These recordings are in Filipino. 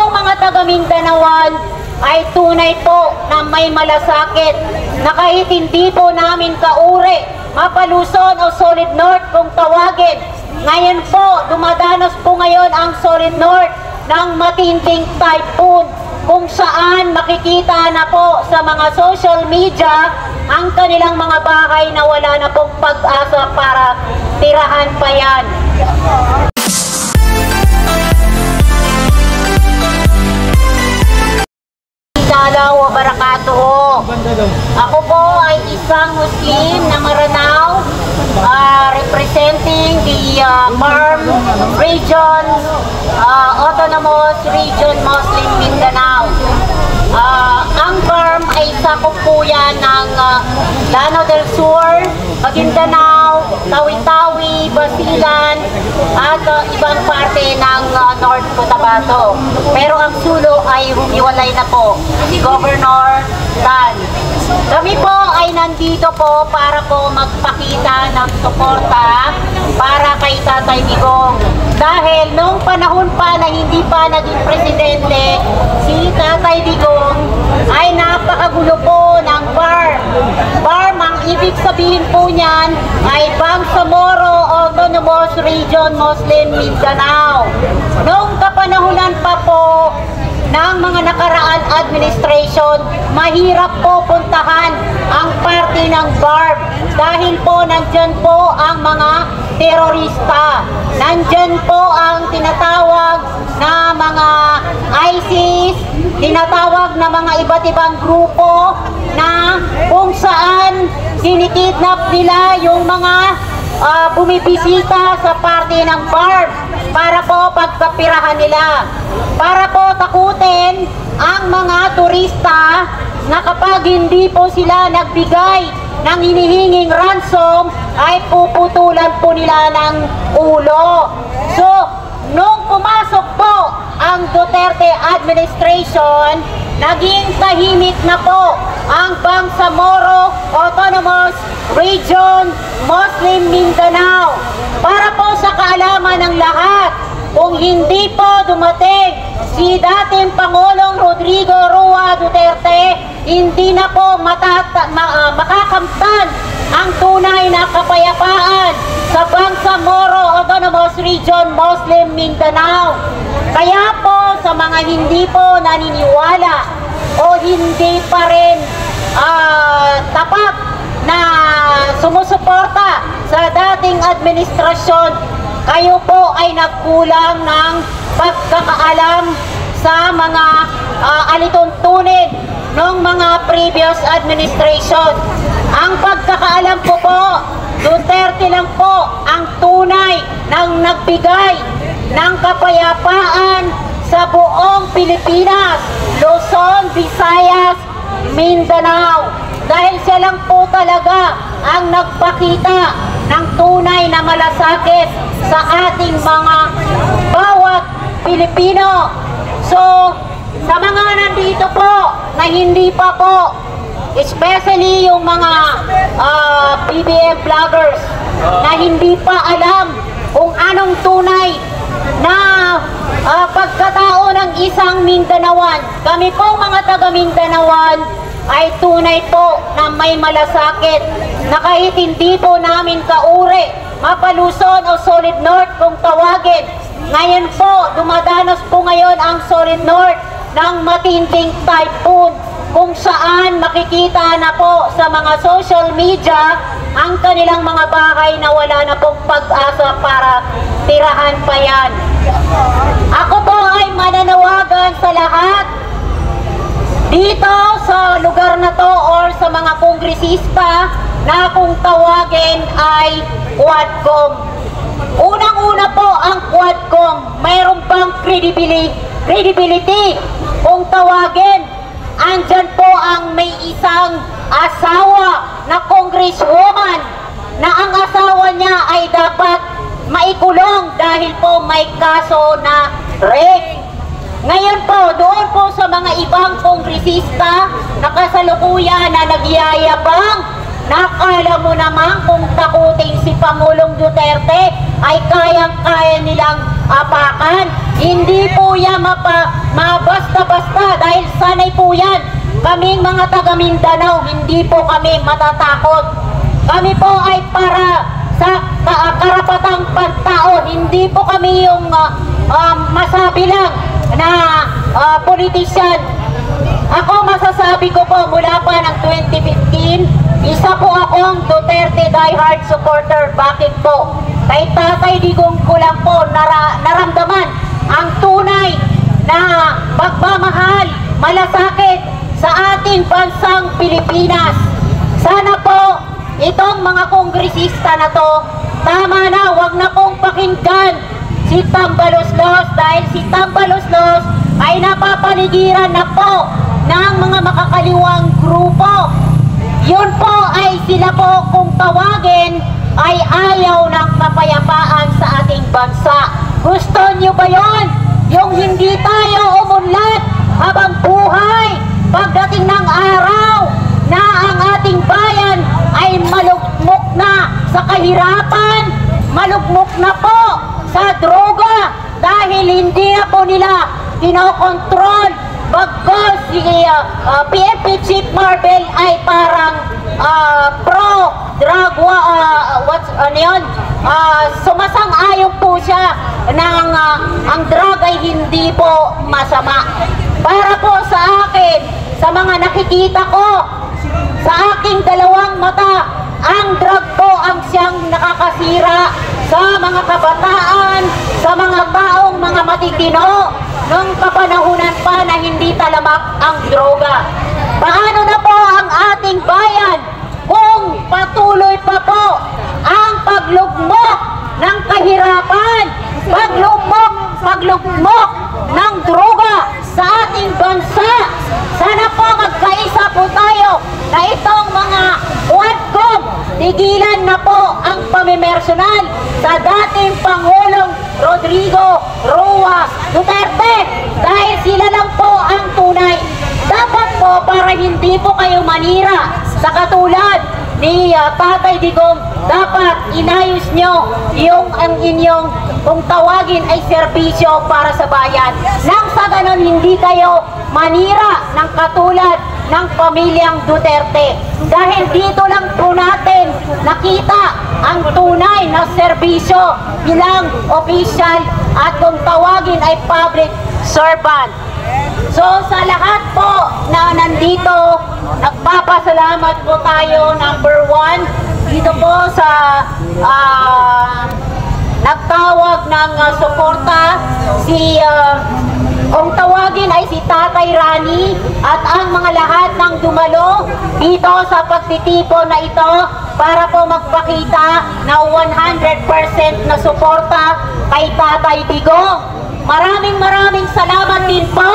pong mga taga-Mindanaoan ay tunay po na may malasakit na kahit hindi po namin kauri, Mapaluzon o Solid North kung tawagin. Ngayon po, dumadanas po ngayon ang Solid North ng matinding typhoon kung saan makikita na po sa mga social media ang kanilang mga bahay na wala na pong pag-asa para tirahan pa yan. Assalamualaikum wabarakatuh. Ako po ay isang Muslim na Maranao, representing the BARM region, Autonomous Region Muslim Mindanao. Ang BARM ay sakop po yan ng Lanao del Sur, Maguindanao, Tawi-Tawi, Basilan, at ibang parte ng North Cotabato. Pero ang Sulo ay humiwalay na po, si Governor Dan. Kami po ay nandito po para po magpakita ng suporta para kay Tatay Digong. Dahil noong panahon pa na hindi pa naging presidente, si Tatay Digong ay napakagulo po ng BARM. BARM, ang ibig sabihin po niyan ay Bangsamoro Autonomous Region Muslim Mindanao. Noong kapanahunan pa po ng mga nakaraan administration, mahirap po puntahan ang party ng BARM dahil po nandyan po ang mga terorista. Nandyan po ang tinatawag na mga ISIS, tinatawag na mga iba't ibang grupo na kung saan sinikidnap nila yung mga bumibisita sa party ng BARM para po pagkapirahan nila. Para po takutin ang mga turista na kapag hindi po sila nagbigay ng hinihinging ransom ay puputulan po nila ng ulo. So, nung pumasok po ang Duterte administration, naging tahimik na po ang Bangsamoro Autonomous Region Muslim Mindanao. Para po sa kaalaman ng lahat, kung hindi po dumating si dating Pangulong Rodrigo Roa Duterte, hindi na po makakamtan ang tunay na kapayapaan sa Bangsamoro Autonomous Region Muslim Mindanao. Kaya po sa mga hindi po naniniwala o hindi pa rin tapat na sumusuporta sa dating administrasyon, kayo po ay nagkulang ng pagkakaalam sa mga alituntunin ng mga previous administration. Ang pagkakaalam ko po, Duterte lang po ang tunay ng nagbigay ng kapayapaan sa buong Pilipinas, Luzon, Visayas, Mindanao. Dahil siya lang po talaga ang nagpakita ng tunay na malasakit sa ating mga bawat Pilipino. So, sa mga nandito po na hindi pa po, especially yung mga BBM vloggers na hindi pa alam kung anong tunay na pagkatao ng isang Mindanaoan. Kami po mga taga-Mindanaoan ay tunay po na may malasakit na kahit hindi po namin kauri, Mapaluzon o Solid North kung tawagin. Ngayon po, dumadanas po ngayon ang Solid North ng matinding typhoon kung saan makikita na po sa mga social media ang kanilang mga bahay na wala na pong pag-asa para tirahan pa yan. Ako po ay mananawagan sa lahat dito sa lugar na to or sa mga kongresista na kung tawagin ay Quadcom. Unang-una po ang Quadcom, mayroon bang credibility kung tawagin? Andyan po ang may isang asawa na congresswoman na ang asawa niya ay dapat maikulong dahil po may kaso na rape. Ngayon po, doon po sa mga ibang kongresista na kasalukuyan na nagyayabang, nakala mo naman kung takutin si Pangulong Duterte ay kayang-kaya nilang apakan. Hindi po yan mabasta-basta dahil sanay po yan. Kaming mga taga Mindanao, hindi po kami matatakot. Kami po ay para sa karapatang pagtao. Hindi po kami yung masabi lang na politician. Ako masasabi ko po mula pa ng 2015, isa po akong Duterte diehard supporter. Bakit po? Kay Tatay Digong ko lang po naramdaman ang tunay na pagmamahal, malasakit sa ating bansang Pilipinas. Sana po itong mga kongresista na to, tama na, wag na pong pakinggan si Tambaloslos dahil si Tambaloslos ay napapaligiran na po ng mga makakaliwang grupo. Yun po ay sila po kung tawagin ay ayaw ng kapayapaan sa ating bansa. Gusto nyo ba yun? Yung hindi tayo umunlad habang buhay pagdating ng araw na ang ating bayan ay malugmok na sa kahirapan, malugmok na po sa droga dahil hindi na po nila kinokontrol. Bagkos si PNP Chief Marvel ay parang pro-drug, sumasang-ayon po siya ng ang drug ay hindi po masama. Para po sa akin, sa mga nakikita ko, sa aking dalawang mata, ang drug po ang siyang nakakasira sa mga kabataan, sa mga taong mga matitino, nung kapanahunan pa na hindi talamak ang droga. Paano na po ang ating bayan kung patuloy pa po ang paglugmok ng kahirapan, paglugmok ng droga sa ating bansa? Sana po magkaisa po tayo na itong mga wadkog, tigilan na po ang pamimersonal sa dating Pangulong Rodrigo Roa Duterte dahil sila lang po ang tunay. Dapat po para hindi po kayo manira sa katulad ni Tatay Digong, dapat inayos nyo yung ang inyong kung tawagin ay serbisyo para sa bayan. Nang sa ganon hindi kayo manira ng katulad ng pamilyang Duterte. Dahil dito lang po natin nakita ang tunay na serbisyo bilang official at kung tawagin ay public servant. So sa lahat po na nandito, nagpapasalamat po tayo, number one, dito po sa nagtawag ng suporta, kung tawagin ay si Tatay Rani at ang mga lahat ng dumalo dito sa pagtitipon na ito para po magpakita na 100% na suporta kay Tatay Digong. Maraming salamat din po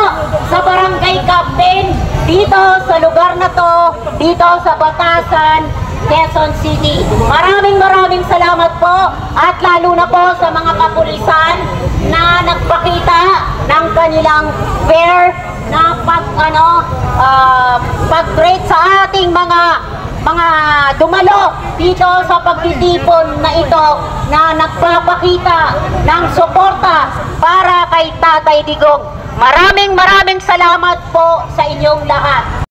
sa barangay captain dito sa lugar na to, dito sa Batasan, Quezon City. Maraming salamat po at lalo na po sa mga kapulisan na nagpakita ng kanilang fair na pag-rate sa ating mga dumalo dito sa pagtitipon na ito na nagpapakita ng suporta para kay Tatay Digong. Maraming salamat po sa inyong lahat.